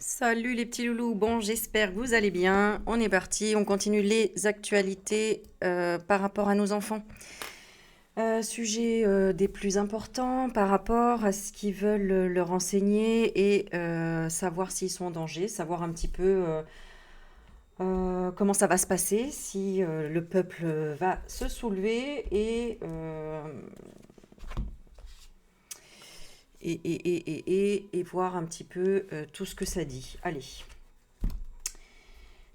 Salut les petits loulous, bon j'espère que vous allez bien. On est parti, on continue les actualités par rapport à nos enfants. Sujet des plus importants par rapport à ce qu'ils veulent leur enseigner et savoir s'ils sont en danger, savoir un petit peu comment ça va se passer, si le peuple va se soulever et voir un petit peu tout ce que ça dit. Allez.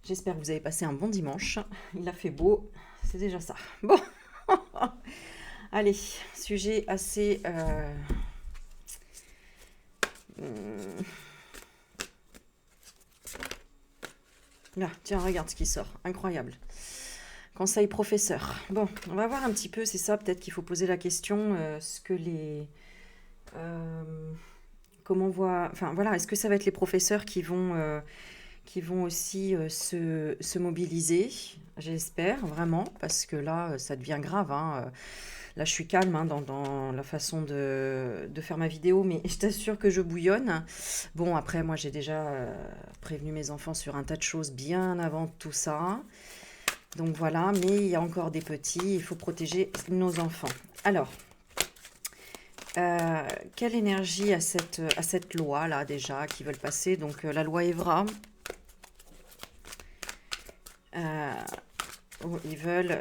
J'espère que vous avez passé un bon dimanche. Il a fait beau, c'est déjà ça. Bon, allez, sujet assez... Là, tiens, regarde ce qui sort. Incroyable. Conseil professeur. Bon, on va voir un petit peu, c'est ça, peut-être qu'il faut poser la question, ce que les... comment on voit... Enfin, voilà, est-ce que ça va être les professeurs qui vont aussi se mobiliser, j'espère, vraiment, parce que là, ça devient grave, hein. Là, je suis calme hein, dans la façon de faire ma vidéo, mais je t'assure que je bouillonne. Bon, après, moi, j'ai déjà prévenu mes enfants sur un tas de choses bien avant tout ça. Donc voilà, mais il y a encore des petits, il faut protéger nos enfants. Alors, quelle énergie à cette loi-là, déjà, qui veulent passer? Donc, la loi Evra. Où ils veulent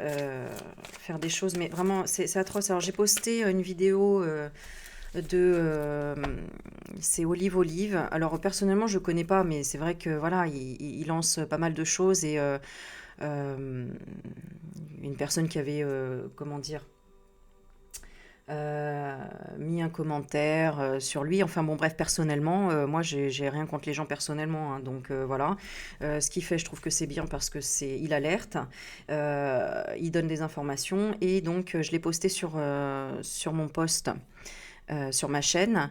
faire des choses, mais vraiment, c'est atroce. Alors, j'ai posté une vidéo de... c'est Olive. Alors, personnellement, je ne connais pas, mais c'est vrai que, voilà, il lance pas mal de choses et une personne qui avait, comment dire, euh, mis un commentaire sur lui. Enfin bon, bref, personnellement, moi, j'ai rien contre les gens personnellement, hein, donc voilà. Ce qu'il fait, je trouve que c'est bien parce que il alerte, il donne des informations et donc je l'ai posté sur mon post. Sur ma chaîne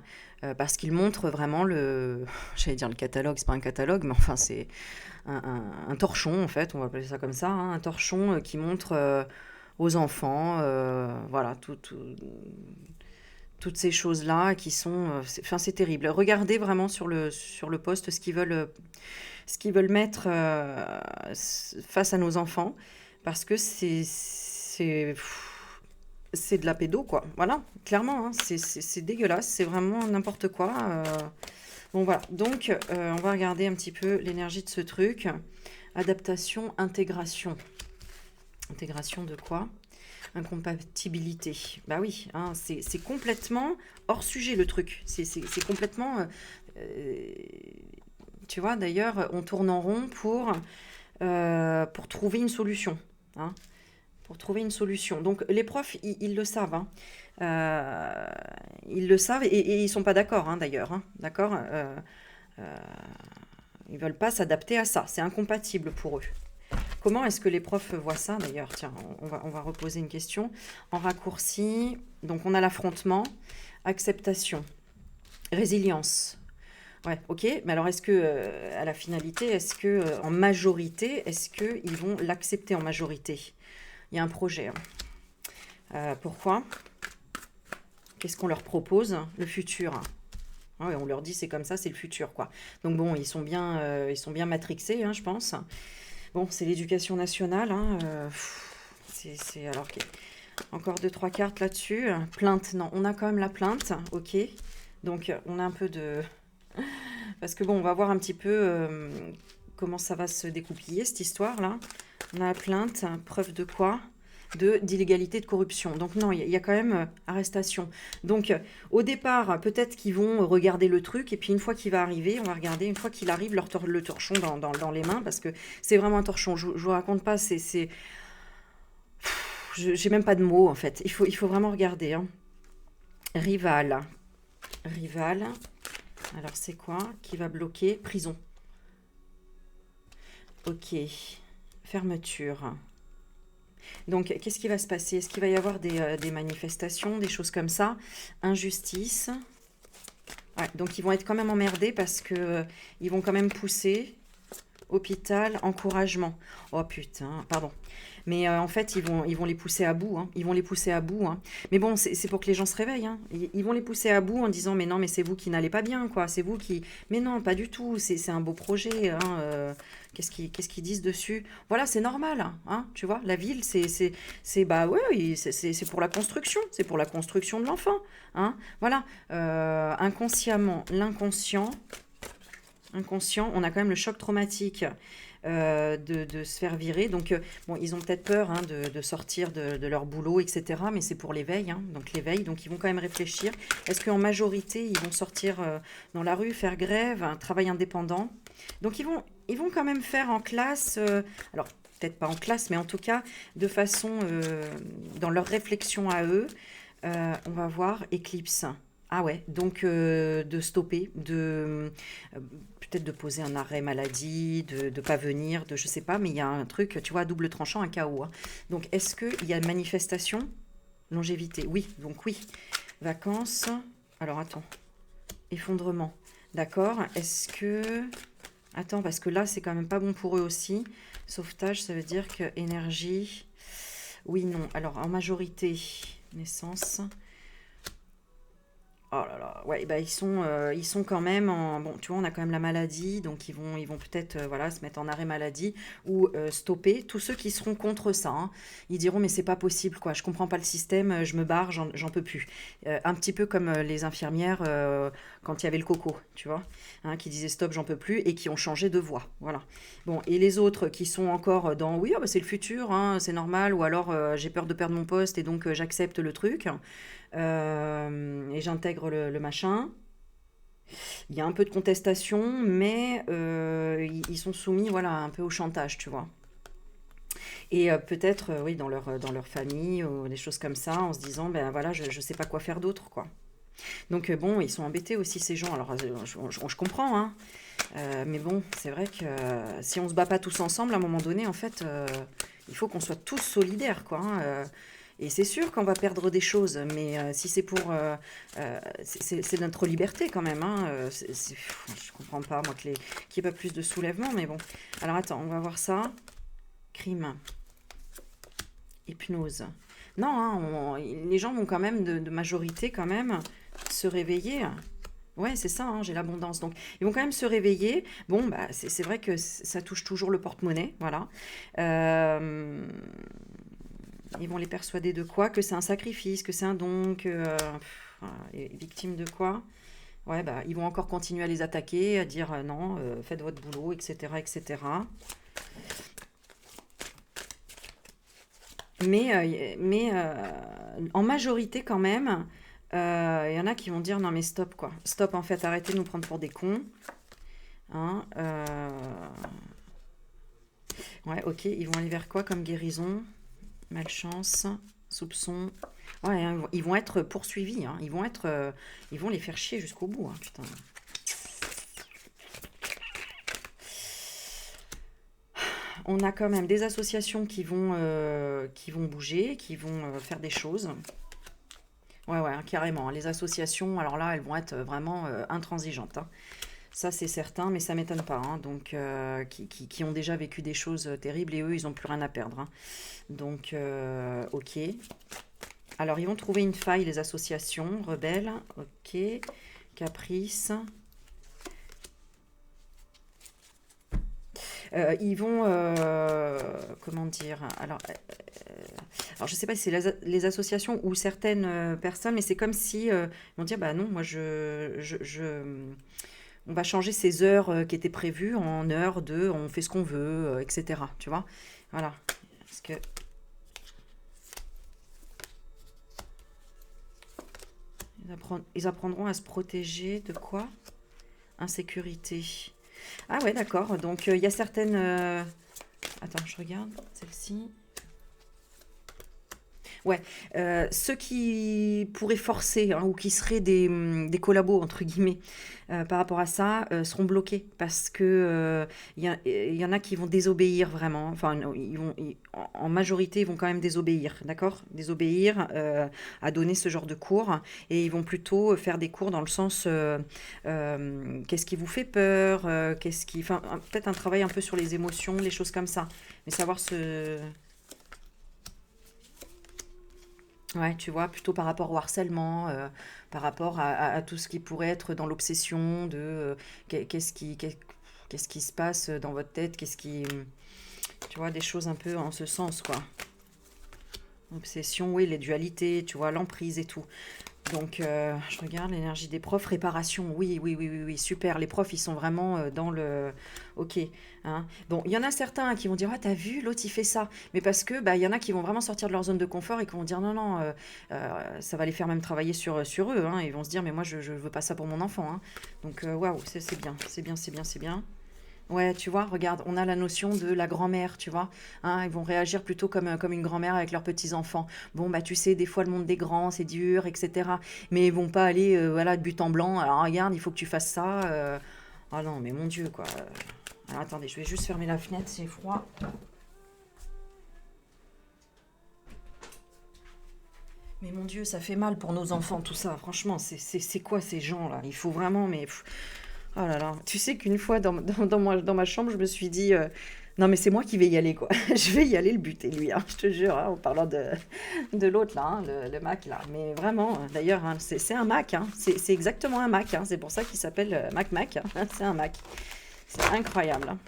parce qu'il montre vraiment j'allais dire le catalogue, c'est pas un catalogue, mais enfin c'est un torchon en fait, on va appeler ça comme ça, hein, un torchon qui montre aux enfants, voilà, toutes ces choses-là qui sont... Enfin, c'est terrible. Regardez vraiment sur le post ce qu'ils veulent mettre face à nos enfants, parce que c'est de la pédo, quoi. Voilà, clairement, hein, c'est dégueulasse, c'est vraiment n'importe quoi. Bon, voilà. Donc, on va regarder un petit peu l'énergie de ce truc. Adaptation, intégration. Intégration de quoi? Incompatibilité. Bah oui, hein, c'est complètement hors sujet le truc. C'est complètement... tu vois, d'ailleurs, on tourne en rond pour trouver une solution. Hein, pour trouver une solution. Donc les profs, ils le savent. Hein. Euh, ils le savent et ils sont pas d'accord, hein, d'ailleurs. Hein, d'accord Ils veulent pas s'adapter à ça. C'est incompatible pour eux. Comment est-ce que les profs voient ça d'ailleurs? Tiens, on va reposer une question. En raccourci, donc on a l'affrontement, acceptation, résilience. Ouais, ok. Mais alors est-ce que, à la finalité, est-ce que, en majorité, est-ce qu'ils vont l'accepter en majorité? Il y a un projet. Hein. Pourquoi? Qu'est-ce qu'on leur propose? Le futur. Ah ouais, on leur dit c'est comme ça, c'est le futur, quoi. Donc bon, ils sont bien matrixés, hein, je pense. Bon, c'est l'éducation nationale. Hein, alors encore deux trois cartes là-dessus. Plainte, non, on a quand même la plainte, ok. Donc on a un peu de, parce que bon, on va voir un petit peu comment ça va se découpiller cette histoire-là. On a la plainte, preuve de quoi? D'illégalité, de corruption. Donc non, il y a quand même arrestation. Donc au départ, peut-être qu'ils vont regarder le truc, et puis une fois qu'il va arriver, on va regarder, une fois qu'il arrive, le torchon dans les mains, parce que c'est vraiment un torchon. Je vous raconte pas, j'ai même pas de mots, en fait. Il faut vraiment regarder. Hein. Rival. Rival. Alors c'est quoi qui va bloquer? Prison. Ok. Fermeture. Donc, qu'est-ce qui va se passer? Est-ce qu'il va y avoir des manifestations, des choses comme ça? Injustice. Ouais, donc, ils vont être quand même emmerdés parce que ils vont quand même pousser. hôpital, encouragement. Oh putain, pardon. Mais en fait, ils vont les pousser à bout. Hein. Ils vont les pousser à bout. Hein. Mais bon, c'est pour que les gens se réveillent. Hein. Ils vont les pousser à bout en disant, mais non, mais c'est vous qui n'allez pas bien, quoi. C'est vous qui... Mais non, pas du tout. C'est un beau projet. Hein. Qu'est-ce qu'ils disent dessus? Voilà, c'est normal. Hein. Tu vois, la ville, bah ouais, oui, c'est pour la construction. C'est pour la construction de l'enfant. Hein. Voilà. Inconsciemment, l'inconscient. Inconscient, on a quand même le choc traumatique de se faire virer. Donc, bon, ils ont peut-être peur hein, de sortir de leur boulot, etc. Mais c'est pour l'éveil, hein, donc l'éveil. Donc, ils vont quand même réfléchir. Est-ce qu'en majorité, ils vont sortir dans la rue, faire grève, un travail indépendant? Donc, ils vont quand même faire en classe, alors peut-être pas en classe, mais en tout cas, de façon, dans leur réflexion à eux, on va voir éclipse. Ah ouais, donc de stopper, peut-être de poser un arrêt maladie, de pas venir, de je sais pas, mais il y a un truc, tu vois, à double tranchant, un chaos. Hein. Donc est-ce qu'il y a manifestation? Longévité, oui, donc oui. Vacances, alors attends, effondrement, d'accord. Est-ce que... Attends, parce que là, c'est quand même pas bon pour eux aussi. Sauvetage, ça veut dire que énergie... Oui, non. Alors, en majorité, naissance... Oh là là, ouais, bah ils sont quand même en... Bon, tu vois, on a quand même la maladie, donc ils vont peut-être voilà, se mettre en arrêt maladie ou stopper. Tous ceux qui seront contre ça, hein, ils diront, mais c'est pas possible, quoi, je comprends pas le système, je me barre, j'en peux plus. Un petit peu comme les infirmières quand il y avait le coco, tu vois, hein, qui disaient stop, j'en peux plus, et qui ont changé de voie, voilà. Bon, et les autres qui sont encore dans, oui, ah bah, c'est le futur, hein, c'est normal, ou alors j'ai peur de perdre mon poste et donc j'accepte le truc. Et j'intègre le machin. Il y a un peu de contestation, mais ils sont soumis voilà, un peu au chantage, tu vois. Et peut-être, oui, dans leur famille, ou des choses comme ça, en se disant, ben voilà, je ne sais pas quoi faire d'autre, quoi. Donc bon, ils sont embêtés aussi, ces gens. Alors, je comprends, hein. Mais bon, c'est vrai que si on se bat pas tous ensemble, à un moment donné, en fait, il faut qu'on soit tous solidaires, quoi. Hein. Et c'est sûr qu'on va perdre des choses, mais si c'est pour... c'est notre liberté quand même. Hein, je comprends pas, moi, qu'il n'y ait pas plus de soulèvement, mais bon. Alors attends, on va voir ça. Crime. Hypnose. Non, hein, les gens vont quand même, de majorité quand même, se réveiller. Ouais, c'est ça, hein, j'ai l'abondance. Donc, ils vont quand même se réveiller. Bon, bah, c'est vrai que ça touche toujours le porte-monnaie, voilà. Euh, Ils vont les persuader de quoi? Que c'est un sacrifice, que c'est un don, que... voilà, et victime de quoi? Ouais, bah, ils vont encore continuer à les attaquer, à dire non, faites votre boulot, etc., etc. En majorité, quand même, il y en a qui vont dire non, mais stop, quoi. Stop, en fait, arrêtez de nous prendre pour des cons. Hein, ouais, ok, ils vont aller vers quoi comme guérison? Malchance, soupçon. Ouais, hein, ils vont être poursuivis. Hein. Ils vont les faire chier jusqu'au bout. Hein, putain. On a quand même des associations qui vont bouger, qui vont faire des choses. Ouais, ouais, hein, carrément. Les associations, alors là, elles vont être vraiment intransigeantes. Hein. Ça, c'est certain, mais ça m'étonne pas. Hein. Donc, qui ont déjà vécu des choses terribles et eux, ils n'ont plus rien à perdre. Hein. Donc, ok. Alors, ils vont trouver une faille, les associations. Rebelles, ok. Caprice. Ils vont, comment dire, alors je sais pas si c'est les associations ou certaines personnes, mais c'est comme si ils vont dire, bah non, moi on va changer ces heures qui étaient prévues en heures de, on fait ce qu'on veut, etc. Tu vois, voilà. Parce que ils apprendront à se protéger de quoi? Insécurité. Ah ouais, d'accord. Donc, il y a certaines... Attends, je regarde. Celle-ci. Ouais, ceux qui pourraient forcer, hein, ou qui seraient des collabos entre guillemets, par rapport à ça, seront bloqués parce que, il y en a qui vont désobéir vraiment. Enfin non, ils vont ils en majorité, ils vont quand même désobéir, d'accord? Désobéir, à donner ce genre de cours et ils vont plutôt faire des cours dans le sens, qu'est-ce qui vous fait peur? Qu'est-ce qui enfin, peut-être un travail un peu sur les émotions, les choses comme ça. Mais savoir se Ouais, tu vois, plutôt par rapport au harcèlement, par rapport à tout ce qui pourrait être dans l'obsession de qu'est-ce qui se passe dans votre tête, tu vois, des choses un peu en ce sens, quoi. Obsession, oui, les dualités, tu vois, l'emprise et tout. Donc, je regarde l'énergie des profs, réparation, oui, oui, oui, oui, oui, super. Les profs, ils sont vraiment dans le. Ok. Hein. Bon, il y en a certains qui vont dire, ah, t'as vu, l'autre, il fait ça. Mais parce que, bah, il y en a qui vont vraiment sortir de leur zone de confort et qui vont dire, non, non, ça va les faire même travailler sur eux. Hein. Ils vont se dire, mais moi, je veux pas ça pour mon enfant. Hein. Donc, waouh, c'est bien, c'est bien, c'est bien, c'est bien. Ouais, tu vois, regarde, on a la notion de la grand-mère, tu vois. Hein, ils vont réagir plutôt comme une grand-mère avec leurs petits-enfants. Bon, bah, tu sais, des fois, le monde des grands, c'est dur, etc. Mais ils vont pas aller, voilà, de but en blanc. Alors, regarde, il faut que tu fasses ça. Ah non, mais mon Dieu, quoi. Alors, attendez, je vais juste fermer la fenêtre, c'est froid. Mais mon Dieu, ça fait mal pour nos enfants, tout ça. Franchement, c'est quoi ces gens-là? Il faut vraiment, mais oh là là, tu sais qu'une fois dans ma chambre, je me suis dit, non mais c'est moi qui vais y aller quoi. Je vais y aller le buter lui, hein, je te jure, hein, en parlant de l'autre là, hein, le Mac là. Mais vraiment, d'ailleurs, hein, c'est un Mac, hein, c'est exactement un Mac, hein, c'est pour ça qu'il s'appelle Mac, hein, c'est un Mac. C'est incroyable. Hein.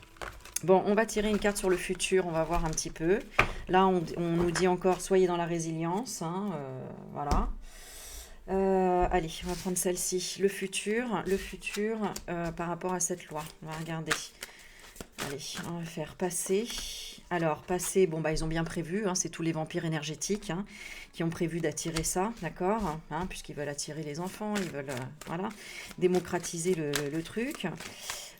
Bon, on va tirer une carte sur le futur, on va voir un petit peu. Là, on nous dit encore, soyez dans la résilience, hein, voilà. Allez, on va prendre celle-ci. Le futur par rapport à cette loi. On va regarder. Allez, on va faire passer. Alors, passer, bon, bah, ils ont bien prévu, hein, c'est tous les vampires énergétiques hein, qui ont prévu d'attirer ça, d'accord hein, puisqu'ils veulent attirer les enfants, ils veulent voilà, démocratiser le truc.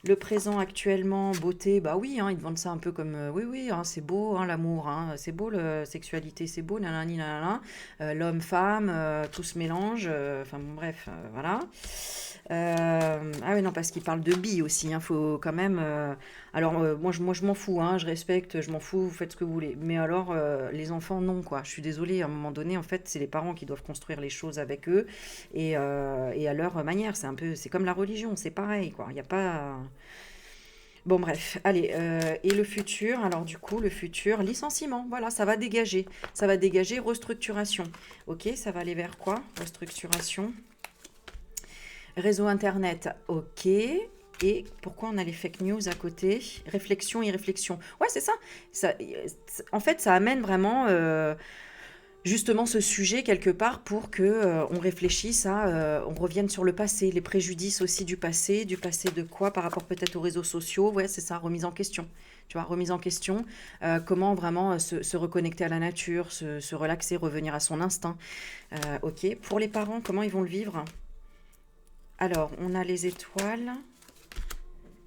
Le présent actuellement, beauté, bah oui, hein, ils te vendent ça un peu comme oui, oui, hein, c'est beau hein, l'amour, hein, c'est beau la sexualité, c'est beau, nanani, nanana, l'homme, femme, tout se mélange, enfin bon, bref, voilà. Ah oui, non, parce qu'il parle de bi aussi, hein, faut quand même. Alors, moi, je m'en fous, hein, je respecte, je m'en fous, vous faites ce que vous voulez. Mais alors, les enfants, non, quoi. Je suis désolée, à un moment donné, en fait, c'est les parents qui doivent construire les choses avec eux et à leur manière. C'est un peu, c'est comme la religion, c'est pareil, quoi. Il n'y a pas. Bon, bref, allez, et le futur, alors du coup, le futur, licenciement, voilà, ça va dégager. Ça va dégager restructuration. Ok, ça va aller vers quoi? Restructuration. Réseau Internet, ok. Et pourquoi on a les fake news à côté? Réflexion et réflexion. Ouais, c'est ça. En fait, ça amène vraiment justement ce sujet quelque part pour que on réfléchisse à, on revienne sur le passé, les préjudices aussi du passé de quoi par rapport peut-être aux réseaux sociaux. Ouais, c'est ça, remise en question. Tu vois, remise en question, comment vraiment se reconnecter à la nature, se relaxer, revenir à son instinct. Ok, pour les parents, comment ils vont le vivre? Alors, on a les étoiles.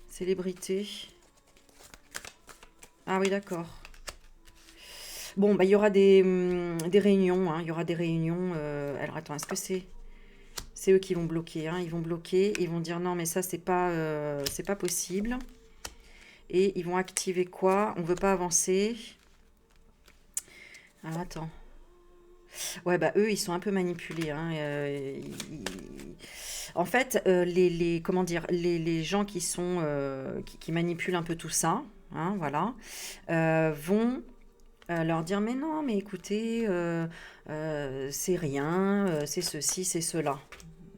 Célébrité. Ah oui, d'accord. Bon, bah, il y aura des réunions. Hein, il y aura des réunions. Alors, attends, est-ce que c'est eux qui vont bloquer hein, ils vont bloquer. Ils vont dire non, mais ça, c'est pas possible. Et ils vont activer quoi? On veut pas avancer. Ah, attends. Ouais, bah eux, ils sont un peu manipulés. Hein, en fait, comment dire, les gens qui sont qui manipulent un peu tout ça, hein, voilà, vont leur dire mais non, mais écoutez, c'est rien, c'est ceci, c'est cela.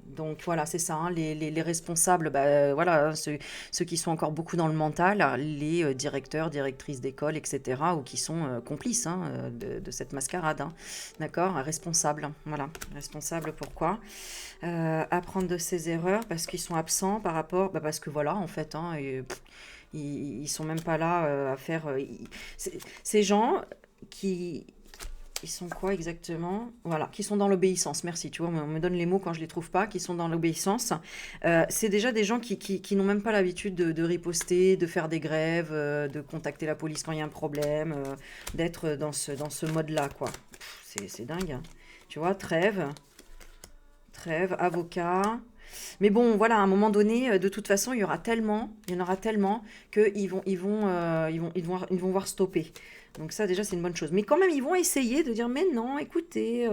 Donc voilà, c'est ça, hein, les responsables, bah, voilà, hein, ceux qui sont encore beaucoup dans le mental, les directeurs, directrices d'école, etc., ou qui sont complices hein, de cette mascarade, hein, d'accord, responsables, hein, voilà, responsables pourquoi apprendre de ses erreurs parce qu'ils sont absents par rapport, bah, parce que voilà, en fait, hein, ils sont même pas là à faire, ces gens qui ils sont quoi exactement? Voilà, qui sont dans l'obéissance. Merci, tu vois, on me donne les mots quand je les trouve pas, qui sont dans l'obéissance. C'est déjà des gens qui n'ont même pas l'habitude de riposter, de faire des grèves, de contacter la police quand il y a un problème, d'être dans ce mode-là, quoi. c'est dingue, hein. Tu vois, trêve, avocat. Mais bon, voilà, à un moment donné, de toute façon, il y en aura tellement ils vont voir stopper. Donc ça, déjà, c'est une bonne chose. Mais quand même, ils vont essayer de dire, mais non, écoutez,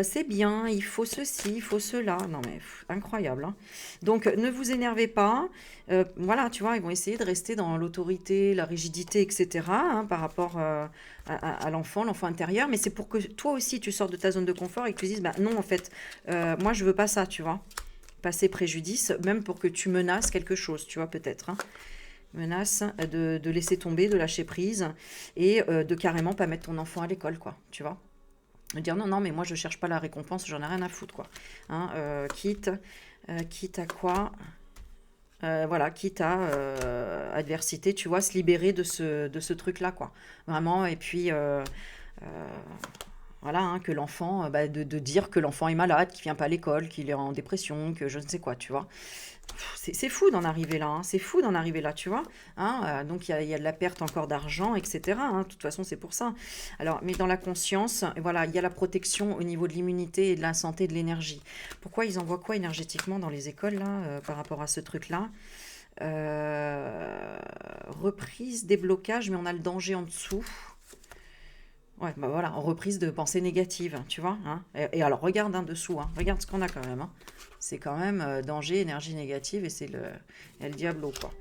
c'est bien, il faut ceci, il faut cela. Non, mais incroyable, hein. Donc, ne vous énervez pas. Voilà, tu vois, ils vont essayer de rester dans l'autorité, la rigidité, etc., hein, par rapport à l'enfant intérieur. Mais c'est pour que toi aussi, tu sortes de ta zone de confort et que tu dises, bah non, en fait, moi, je veux pas ça, tu vois, passer préjudice, même pour que tu menaces quelque chose, tu vois, peut-être, hein. Menace de laisser tomber, de lâcher prise et de carrément pas mettre ton enfant à l'école, quoi, tu vois. De dire non, non, mais moi je cherche pas la récompense, j'en ai rien à foutre, quoi. Hein, quitte à quoi voilà, quitte à adversité, tu vois, se libérer de ce truc-là, quoi. Vraiment, et puis euh, voilà, hein, que l'enfant, de dire que l'enfant est malade, qu'il vient pas à l'école, qu'il est en dépression, que je ne sais quoi, tu vois. C'est fou d'en arriver là, hein, c'est fou d'en arriver là, tu vois. Hein, donc il y a de la perte encore d'argent, etc., hein, de toute façon, c'est pour ça. Alors, mais dans la conscience, voilà, il y a la protection au niveau de l'immunité et de la santé, de l'énergie. Pourquoi ils envoient quoi énergétiquement dans les écoles, là, par rapport à ce truc-là? Reprise, déblocage, mais on a le danger en dessous. Ouais, bah voilà, en reprise de pensée négative, tu vois, hein. Et alors, regarde, hein, dessous, hein, regarde ce qu'on a quand même, hein. C'est quand même danger, énergie négative, et c'est le diablo, quoi.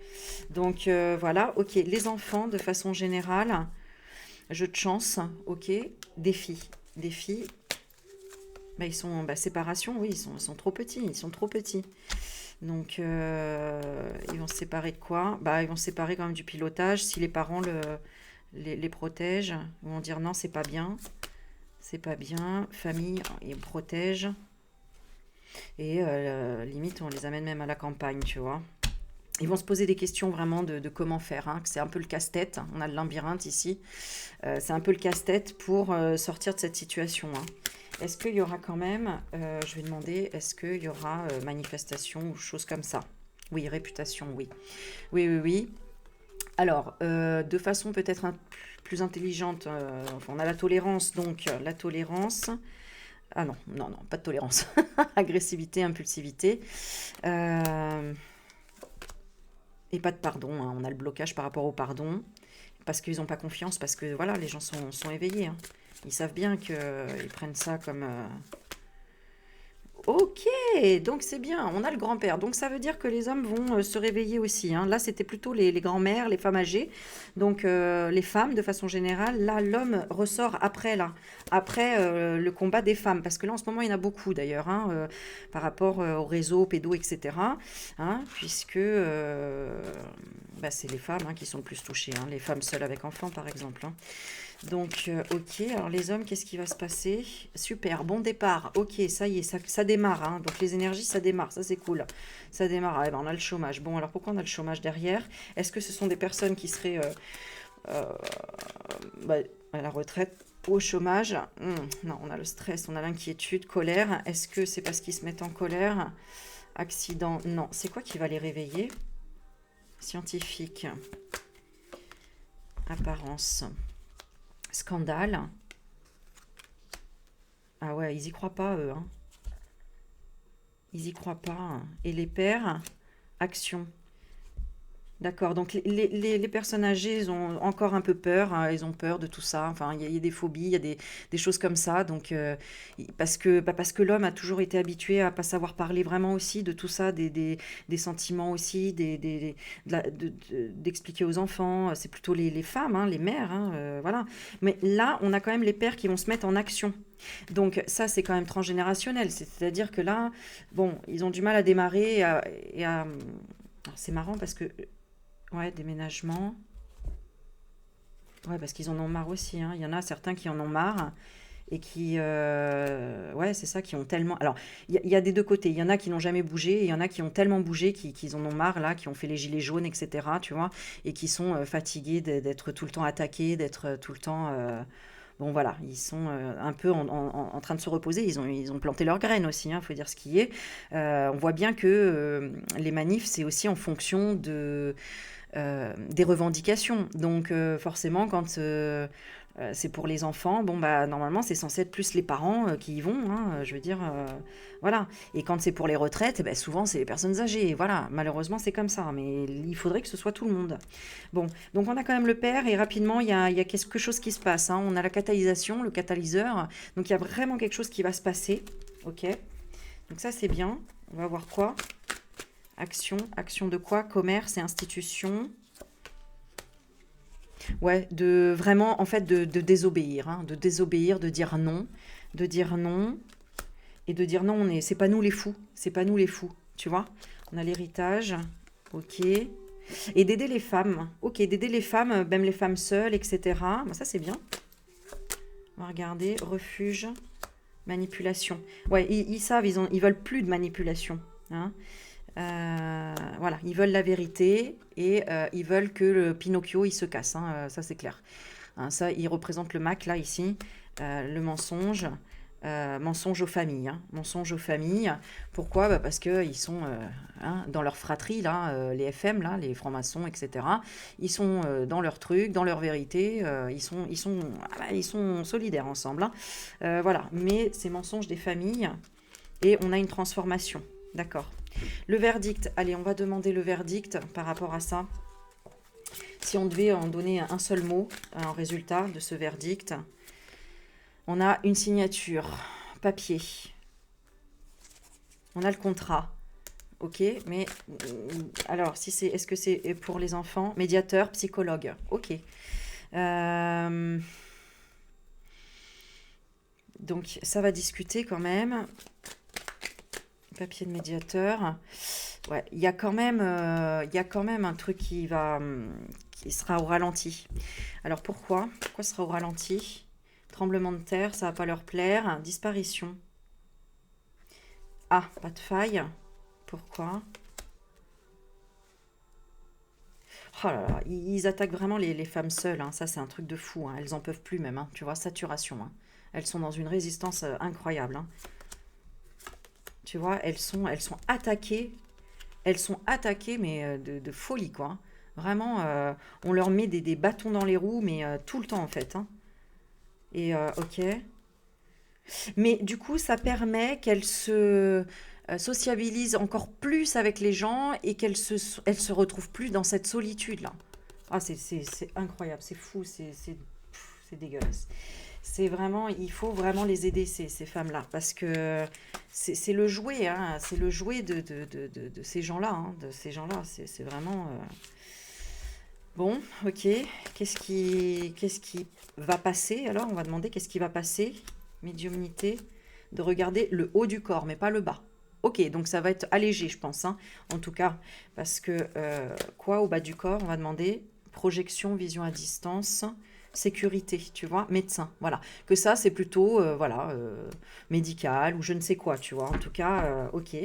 Donc, voilà, ok, les enfants, de façon générale, jeu de chance, ok, défi. Défi, bah, ils sont, bah, séparation, oui, ils sont trop petits, ils sont trop petits. Donc, ils vont se séparer de quoi? Bah, ils vont se séparer quand même du pilotage, si les parents les protègent, ils vont dire non, c'est pas bien, famille, ils protègent, et limite, on les amène même à la campagne, tu vois. Ils vont se poser des questions vraiment de comment faire, hein, que c'est un peu le casse-tête, hein. On a le labyrinthe ici. C'est un peu le casse-tête pour sortir de cette situation, hein. Est-ce qu'il y aura quand même, je vais demander, est-ce qu'il y aura manifestation ou chose comme ça? Oui, réputation, oui. Oui, oui, oui. Alors, de façon peut-être plus intelligente, enfin, on a la tolérance, donc la tolérance. Ah non, non, non, pas de tolérance. Agressivité, impulsivité. Euh, et pas de pardon, hein. On a le blocage par rapport au pardon. Parce qu'ils n'ont pas confiance, parce que voilà, les gens sont éveillés, hein. Ils savent bien qu'ils prennent ça comme, ok, donc c'est bien, on a le grand-père. Donc ça veut dire que les hommes vont se réveiller aussi, hein. Là, c'était plutôt les grands-mères, les femmes âgées. Donc les femmes, de façon générale. Là, l'homme ressort après, là. Après le combat des femmes. Parce que là, en ce moment, il y en a beaucoup, d'ailleurs, hein, par rapport au réseau pédo, etc. Hein, puisque bah, c'est les femmes, hein, qui sont le plus touchées, hein. Les femmes seules avec enfants, par exemple, hein. Donc, ok, alors les hommes, qu'est-ce qui va se passer? Super, bon départ, ok, ça y est, ça démarre, hein. Donc les énergies, ça démarre, ça c'est cool. Ça démarre, ah, eh ben, on a le chômage. Bon, alors pourquoi on a le chômage derrière? Est-ce que ce sont des personnes qui seraient euh, bah, à la retraite, au chômage? Non, on a le stress, on a l'inquiétude, colère. Est-ce que c'est parce qu'ils se mettent en colère? Accident, non. C'est quoi qui va les réveiller? Scientifique, apparence. Scandale. Ah ouais, ils y croient pas, eux, hein. Ils y croient pas, hein. Et les pères, action. D'accord, donc les personnes âgées, ils ont encore un peu peur, hein, ils ont peur de tout ça. Enfin, il y a des phobies, il y a des choses comme ça. Donc, parce que l'homme a toujours été habitué à pas savoir parler vraiment aussi de tout ça, des sentiments aussi, d'expliquer aux enfants. C'est plutôt les femmes, hein, les mères, hein, voilà. Mais là, on a quand même les pères qui vont se mettre en action. Donc ça, c'est quand même transgénérationnel. C'est-à-dire que là, bon, ils ont du mal à démarrer alors, c'est marrant parce que ouais, déménagement. Ouais, parce qu'ils en ont marre aussi, hein. Il y en a certains qui en ont marre et qui, ouais, c'est ça, qui ont tellement. Alors, il y a des deux côtés. Il y en a qui n'ont jamais bougé et il y en a qui ont tellement bougé qu'ils en ont marre, là, qui ont fait les gilets jaunes, etc., tu vois, et qui sont fatigués d'être tout le temps attaqués, d'être tout le temps. Bon, voilà, ils sont un peu en train de se reposer. Ils ont planté leurs graines aussi, il faut dire ce qui est. On voit bien que les manifs, c'est aussi en fonction des revendications. Donc forcément, quand C'est pour les enfants. Bon, bah, normalement, c'est censé être plus les parents qui y vont, hein, je veux dire, voilà. Et quand c'est pour les retraites, eh ben, souvent, c'est les personnes âgées. Voilà, malheureusement, c'est comme ça. Mais il faudrait que ce soit tout le monde. Bon, donc on a quand même le père et rapidement, il y a quelque chose qui se passe, hein. On a la catalysation, le catalyseur. Donc, il y a vraiment quelque chose qui va se passer. OK. Donc ça, c'est bien. On va voir quoi? Action. Action de quoi? Commerce et institution. Ouais, de vraiment, en fait, de désobéir, hein, de désobéir, de dire non, et de dire non, c'est pas nous les fous, c'est pas nous les fous, tu vois. On a l'héritage, ok, et d'aider les femmes, ok, d'aider les femmes, même les femmes seules, etc. Bah, ça c'est bien. On va regarder, refuge, manipulation. Ouais, ils savent, ils veulent plus de manipulation, hein. Voilà, ils veulent la vérité et ils veulent que le Pinocchio il se casse, hein, ça c'est clair. Hein, ça, il représente le Mac là ici, le mensonge, mensonge aux familles, hein, mensonge aux familles. Pourquoi? Bah, parce que ils sont hein, dans leur fratrie là, les FM là, les francs-maçons, etc. Ils sont dans leur truc, dans leur vérité, ils sont solidaires ensemble, hein. Voilà, mais ces mensonges des familles et on a une transformation, d'accord. Le verdict, allez, on va demander le verdict par rapport à ça. Si on devait en donner un seul mot en résultat de ce verdict, on a une signature, papier. On a le contrat. Ok, mais alors, est-ce que c'est pour les enfants? Médiateur, psychologue. Ok. Donc, ça va discuter quand même. Papier de médiateur. Ouais, il y a quand même un truc qui sera au ralenti. Alors pourquoi? Pourquoi ce sera au ralenti? Tremblement de terre, ça va pas leur plaire. Disparition. Ah, pas de faille. Pourquoi? Oh là là, ils attaquent vraiment les femmes seules, hein. Ça, c'est un truc de fou, hein. Elles en peuvent plus même, hein. Tu vois, saturation, hein. Elles sont dans une résistance incroyable, hein. Tu vois, elles sont attaquées. Elles sont attaquées, mais de folie, quoi, hein. Vraiment, on leur met des bâtons dans les roues, mais tout le temps, en fait, hein. Et ok. Mais du coup, ça permet qu'elles se sociabilisent encore plus avec les gens et elles se retrouvent plus dans cette solitude-là. Ah, c'est incroyable, c'est fou, c'est dégueulasse. C'est vraiment, il faut vraiment les aider, ces femmes-là, parce que c'est le jouet, hein, c'est le jouet de ces gens-là, hein, de ces gens-là. C'est vraiment... Bon, ok. Qu'est-ce qui va passer? Alors, on va demander qu'est-ce qui va passer. Médiumnité. De regarder le haut du corps, mais pas le bas. Ok, donc ça va être allégé, je pense, hein, en tout cas. Parce que, quoi, au bas du corps, on va demander projection, vision à distance, sécurité, tu vois, médecin, voilà. Que ça, c'est plutôt, voilà, médical ou je ne sais quoi, tu vois. En tout cas, ok.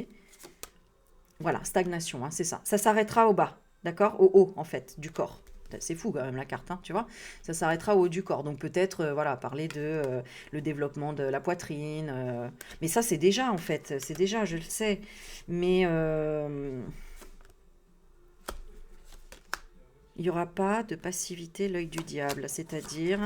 Voilà, stagnation, hein, c'est ça. Ça s'arrêtera au bas, d'accord? Au haut, en fait, du corps. C'est fou quand même la carte, hein, tu vois. Ça s'arrêtera au haut du corps. Donc peut-être, voilà, parler de le développement de la poitrine. Mais ça, c'est déjà, en fait. C'est déjà, je le sais. Mais il n'y aura pas de passivité, l'œil du diable. C'est-à-dire,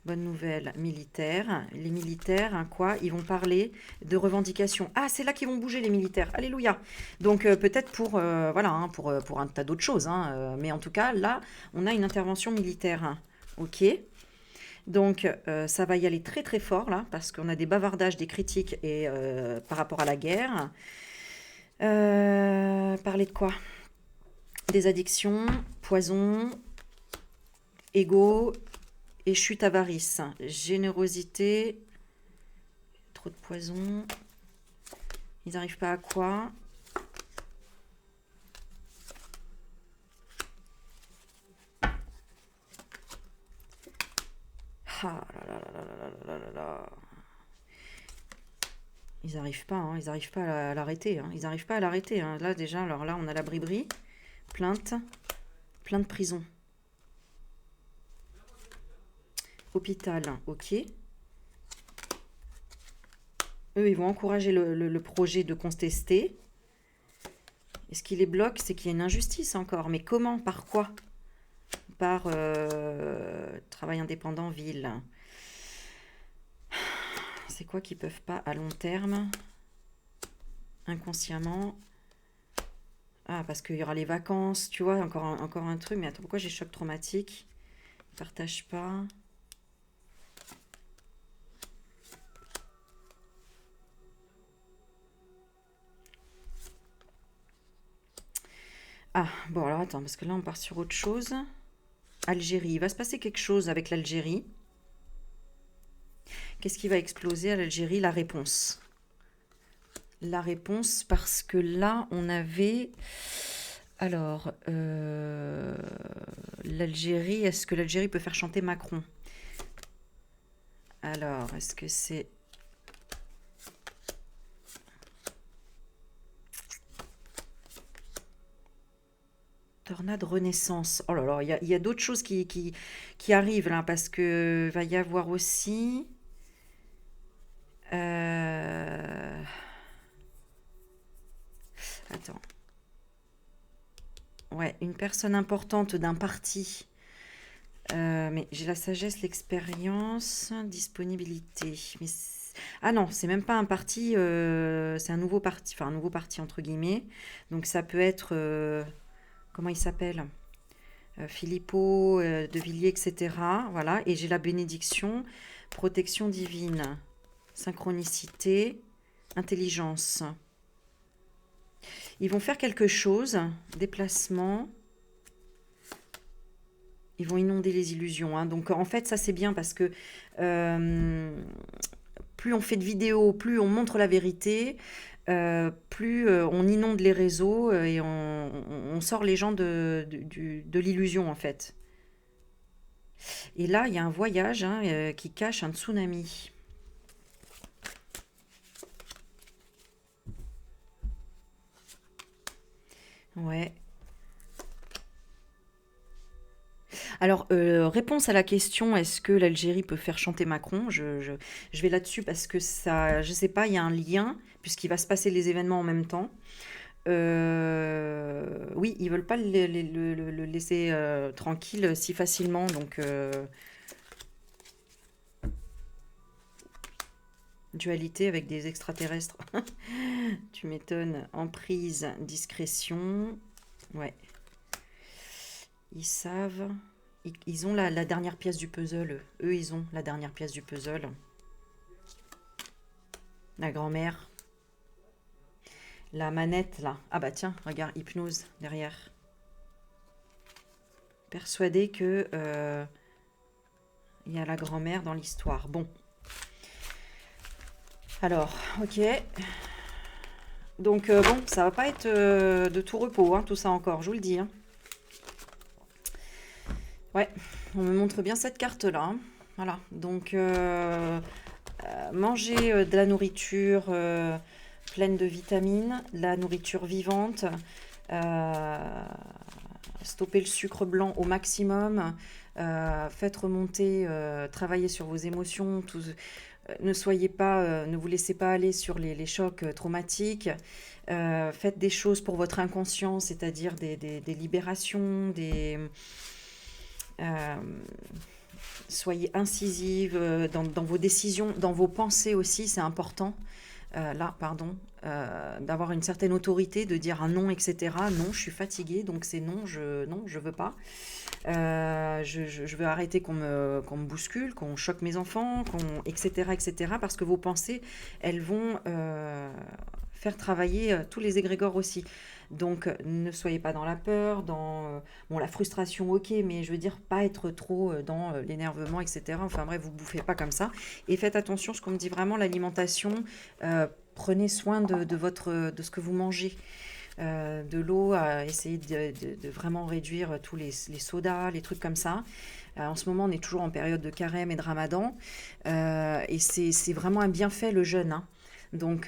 bonne nouvelle, militaires. Les militaires, hein, quoi? Ils vont parler de revendications. Ah, c'est là qu'ils vont bouger, les militaires. Alléluia. Donc, peut-être pour, voilà, hein, pour un tas d'autres choses, hein, mais en tout cas, là, on a une intervention militaire, hein. OK. Donc, ça va y aller très, très fort, là, parce qu'on a des bavardages, des critiques et par rapport à la guerre. Parler de quoi? Des addictions, poison, ego et chute avarice. Générosité, trop de poison. Ils n'arrivent pas à quoi? Ah là là là là là là là. Ils n'arrivent pas, hein, ils n'arrivent pas à l'arrêter, hein. Ils n'arrivent pas à l'arrêter, hein. Là déjà, alors là on a la bribri, plainte prison. Hôpital, ok. Eux, ils vont encourager le projet de contester. Et ce qui les bloque, c'est qu'il y a une injustice encore. Mais comment? Par quoi? part, travail indépendant, ville. C'est quoi qu'ils peuvent pas à long terme? Inconsciemment. Ah, parce qu'il y aura les vacances, tu vois, encore un truc. Mais attends, pourquoi j'ai choc traumatique? Partage pas. Ah, bon, alors attends, parce que là, on part sur autre chose. Algérie. Il va se passer quelque chose avec l'Algérie. Qu'est-ce qui va exploser à l'Algérie? La réponse. La réponse, parce que là, on avait... Alors, l'Algérie, est-ce que l'Algérie peut faire chanter Macron? Alors, est-ce que c'est... Tornade Renaissance. Oh là là, il y a d'autres choses qui arrivent là, parce que va y avoir aussi... Attends. Ouais, une personne importante d'un parti. Mais j'ai la sagesse, l'expérience, disponibilité. Mais ah non, c'est même pas un parti, c'est un nouveau parti, enfin un nouveau parti entre guillemets. Donc ça peut être, comment il s'appelle? Philippot, De Villiers, etc. Voilà, et j'ai la bénédiction, protection divine, synchronicité, intelligence. Ils vont faire quelque chose, déplacement. Ils vont inonder les illusions. Hein. Donc en fait, ça c'est bien parce que plus on fait de vidéos, plus on montre la vérité, plus on inonde les réseaux et on sort les gens de l'illusion en fait. Et là, il y a un voyage hein, qui cache un tsunami. Ouais. Alors, réponse à la question, est-ce que l'Algérie peut faire chanter Macron? Je vais là-dessus parce que ça, je sais pas, il y a un lien, puisqu'il va se passer les événements en même temps. Oui, ils veulent pas le laisser tranquille si facilement, donc dualité avec des extraterrestres. Tu m'étonnes. Emprise, discrétion. Ouais. Ils savent. Ils ont la dernière pièce du puzzle. Eux, ils ont la dernière pièce du puzzle. La grand-mère. La manette, là. Ah bah tiens, regarde, hypnose derrière. Persuadé que il y a la grand-mère dans l'histoire. Bon. Alors, ok. Donc, bon, ça va pas être de tout repos, hein, tout ça encore, je vous le dis. Hein. Ouais, on me montre bien cette carte-là. Hein. Voilà, donc, manger de la nourriture pleine de vitamines, la nourriture vivante, stopper le sucre blanc au maximum, faites remonter, travailler sur vos émotions, ne soyez pas, ne vous laissez pas aller sur les chocs traumatiques, faites des choses pour votre inconscient, c'est-à-dire des libérations, soyez incisive dans vos décisions, dans vos pensées aussi, c'est important. D'avoir une certaine autorité, de dire un non, etc. Non, je suis fatiguée, donc c'est non, je veux pas. Je veux arrêter qu'on me bouscule, qu'on choque mes enfants, etc., etc. Parce que vos pensées, elles vont faire travailler tous les égrégores aussi. Donc, ne soyez pas dans la peur, dans la frustration, ok, mais je veux dire, pas être trop dans l'énervement, etc. Enfin bref, vous bouffez pas comme ça. Et faites attention, ce qu'on me dit vraiment, l'alimentation, prenez soin de ce que vous mangez. De l'eau, essayer de vraiment réduire tous les sodas, les trucs comme ça. En ce moment, on est toujours en période de carême et de ramadan. Et c'est vraiment un bienfait, le jeûne. Hein. Donc,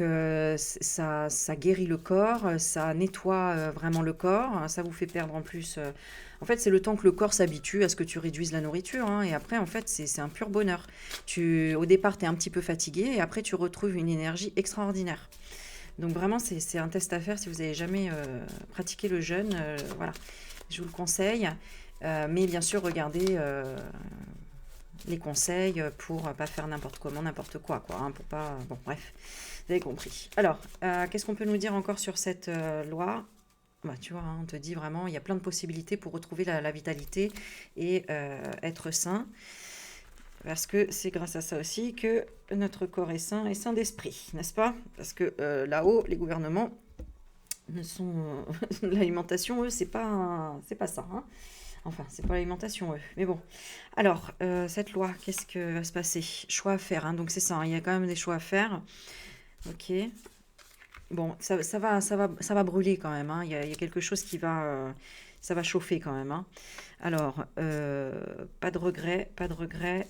ça guérit le corps, ça nettoie vraiment le corps, ça vous fait perdre en plus... En fait, c'est le temps que le corps s'habitue à ce que tu réduises la nourriture. Hein, et après, en fait, c'est un pur bonheur. Au départ, tu es un petit peu fatigué et après, tu retrouves une énergie extraordinaire. Donc vraiment, c'est un test à faire si vous n'avez jamais pratiqué le jeûne. Voilà, je vous le conseille. Mais bien sûr, regardez les conseils pour pas faire n'importe comment, n'importe quoi, hein, pour pas... Bon, bref, vous avez compris. Alors, qu'est-ce qu'on peut nous dire encore sur cette loi? Bah, tu vois, hein, on te dit vraiment, il y a plein de possibilités pour retrouver la vitalité et être sain. Parce que c'est grâce à ça aussi que notre corps est sain d'esprit, n'est-ce pas? Parce que là-haut, les gouvernements ne sont... L'alimentation, eux, c'est pas ça, hein. Enfin, c'est pas l'alimentation, eux. Mais bon. Alors, cette loi, qu'est-ce que va se passer? Choix à faire, hein. Donc c'est ça, hein, il y a quand même des choix à faire. Ok. Bon, ça va brûler quand même, hein. Il y a quelque chose qui va... ça va chauffer quand même, hein. Alors, pas de regret,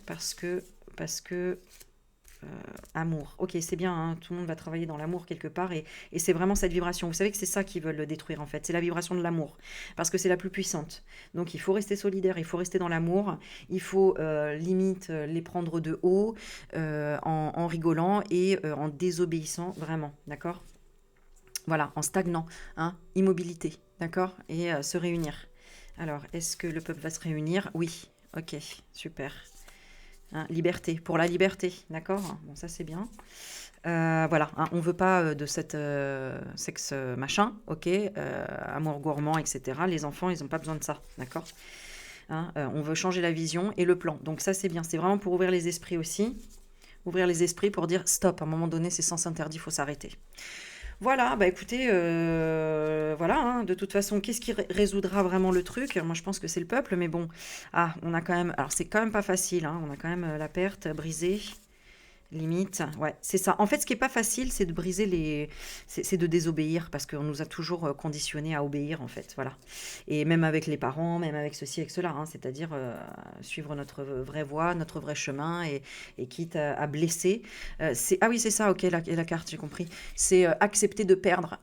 parce que amour. Ok, c'est bien, hein, tout le monde va travailler dans l'amour quelque part et c'est vraiment cette vibration. Vous savez que c'est ça qu'ils veulent détruire en fait, c'est la vibration de l'amour parce que c'est la plus puissante. Donc il faut rester solidaire, il faut rester dans l'amour, il faut limite les prendre de haut en rigolant et en désobéissant vraiment, d'accord? Voilà, en stagnant, hein, immobilité, d'accord? Et se réunir. Alors, est-ce que le peuple va se réunir? Oui, ok, super. Hein, liberté, pour la liberté, d'accord? Bon, ça c'est bien. Voilà, hein, on veut pas de cette sexe machin, ok? Amour gourmand, etc. Les enfants, ils n'ont pas besoin de ça, d'accord? Hein, on veut changer la vision et le plan. Donc ça c'est bien, c'est vraiment pour ouvrir les esprits aussi. Ouvrir les esprits pour dire stop, à un moment donné c'est sens interdit, il faut s'arrêter. Voilà, bah écoutez, voilà, hein, de toute façon, qu'est-ce qui résoudra vraiment le truc? Moi, je pense que c'est le peuple, mais bon, on a quand même, alors c'est quand même pas facile, hein, on a quand même la perte brisée, limite, ouais, c'est ça. En fait, ce qui est pas facile, c'est de briser c'est de désobéir, parce qu'on nous a toujours conditionnés à obéir, en fait, voilà. Et même avec les parents, même avec ceci, avec cela, hein, c'est-à-dire suivre notre vraie voie, notre vrai chemin, et quitte à blesser. Ah oui, c'est ça, ok, la carte, j'ai compris. C'est accepter de perdre,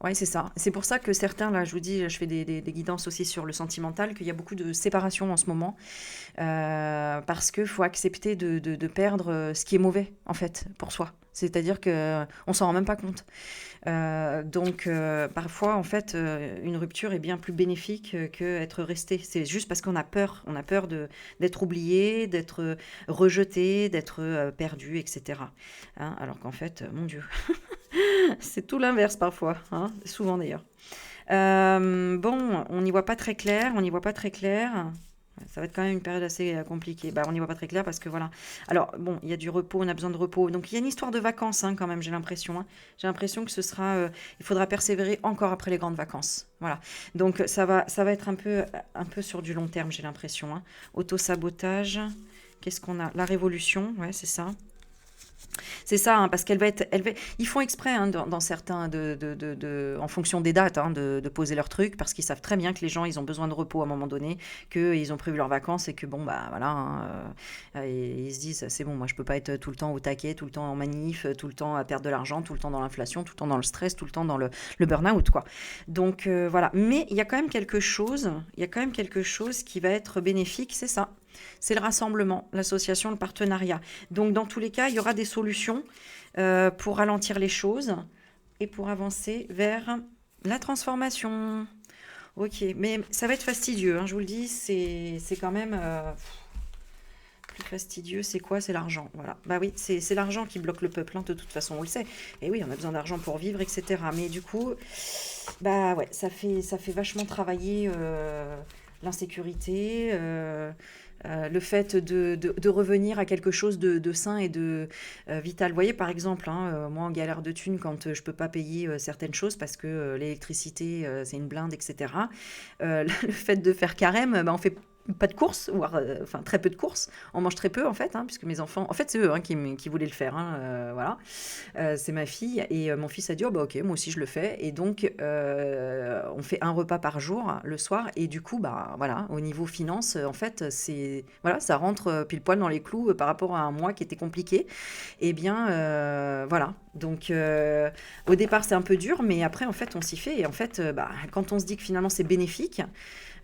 Ouais, c'est ça. C'est pour ça que certains, là, je vous dis, je fais des guidances aussi sur le sentimental, qu'il y a beaucoup de séparation en ce moment. Parce qu'il faut accepter de perdre ce qui est mauvais, en fait, pour soi. C'est-à-dire qu'on s'en rend même pas compte. Donc, parfois, en fait, une rupture est bien plus bénéfique qu'être resté. C'est juste parce qu'on a peur. On a peur d'être oublié, d'être rejeté, d'être perdu, etc. Hein, alors qu'en fait, mon Dieu, c'est tout l'inverse parfois, hein, souvent d'ailleurs. Bon, on n'y voit pas très clair, on n'y voit pas très clair. Ça va être quand même une période assez compliquée. Bah, on n'y voit pas très clair parce que voilà. Alors, bon, il y a du repos, on a besoin de repos. Donc, il y a une histoire de vacances hein, quand même, j'ai l'impression. Hein. J'ai l'impression que ce sera... il faudra persévérer encore après les grandes vacances. Voilà. Donc, ça va être un peu sur du long terme, j'ai l'impression. Hein. Auto-sabotage. Qu'est-ce qu'on a? La révolution, ouais, c'est ça. C'est ça, hein, parce ils font exprès hein, dans certains, en fonction des dates, hein, de poser leurs trucs, parce qu'ils savent très bien que les gens, ils ont besoin de repos à un moment donné, qu'ils ont prévu leurs vacances et que bon, bah voilà, hein, et ils se disent, c'est bon, moi je peux pas être tout le temps au taquet, tout le temps en manif, tout le temps à perdre de l'argent, tout le temps dans l'inflation, tout le temps dans le stress, tout le temps dans le burn-out, quoi. Donc voilà, mais il y a quand même quelque chose, qui va être bénéfique, c'est ça. C'est le rassemblement, l'association, le partenariat. Donc, dans tous les cas, il y aura des solutions pour ralentir les choses et pour avancer vers la transformation. Ok, mais ça va être fastidieux, hein, je vous le dis, c'est quand même plus fastidieux. C'est quoi? C'est l'argent, voilà. Bah oui, c'est l'argent qui bloque le peuple, hein, de toute façon, on le sait. Et oui, on a besoin d'argent pour vivre, etc. Mais du coup, bah ouais, ça fait vachement travailler l'insécurité, le fait de revenir à quelque chose de sain et de vital. Vous voyez, par exemple, hein, moi en galère de thunes, quand je peux pas payer certaines choses parce que l'électricité, c'est une blinde, etc. Le fait de faire carême, bah, on fait pas de courses, voire enfin très peu de courses. On mange très peu en fait, hein, puisque mes enfants, en fait c'est eux hein, qui voulaient le faire, hein, voilà. C'est ma fille et mon fils a dit oh, bah ok moi aussi je le fais et donc on fait un repas par jour le soir et du coup bah voilà au niveau finance en fait c'est voilà ça rentre pile poil dans les clous par rapport à un mois qui était compliqué et bien voilà donc au départ c'est un peu dur mais après en fait on s'y fait et en fait bah, quand on se dit que finalement c'est bénéfique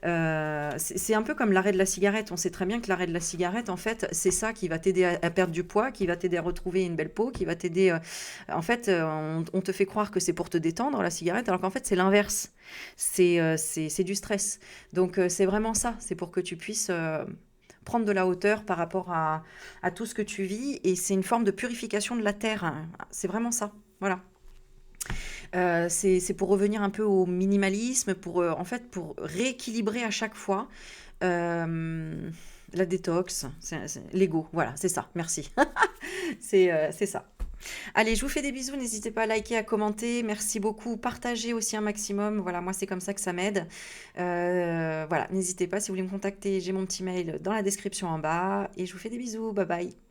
C'est un peu comme l'arrêt de la cigarette. On sait très bien que l'arrêt de la cigarette, en fait, c'est ça qui va t'aider à perdre du poids, qui va t'aider à retrouver une belle peau, qui va t'aider... en fait, on te fait croire que c'est pour te détendre, la cigarette, alors qu'en fait, c'est l'inverse. C'est du stress. Donc, c'est vraiment ça. C'est pour que tu puisses... prendre de la hauteur par rapport à tout ce que tu vis, et c'est une forme de purification de la terre, hein. C'est vraiment ça, voilà. C'est pour revenir un peu au minimalisme, pour, en fait, pour rééquilibrer à chaque fois la détox, l'ego, voilà, c'est ça, merci. C'est ça. Allez, je vous fais des bisous, n'hésitez pas à liker, à commenter, merci beaucoup, partagez aussi un maximum, voilà, moi c'est comme ça que ça m'aide. Voilà, n'hésitez pas, si vous voulez me contacter, j'ai mon petit mail dans la description en bas, et je vous fais des bisous, bye bye.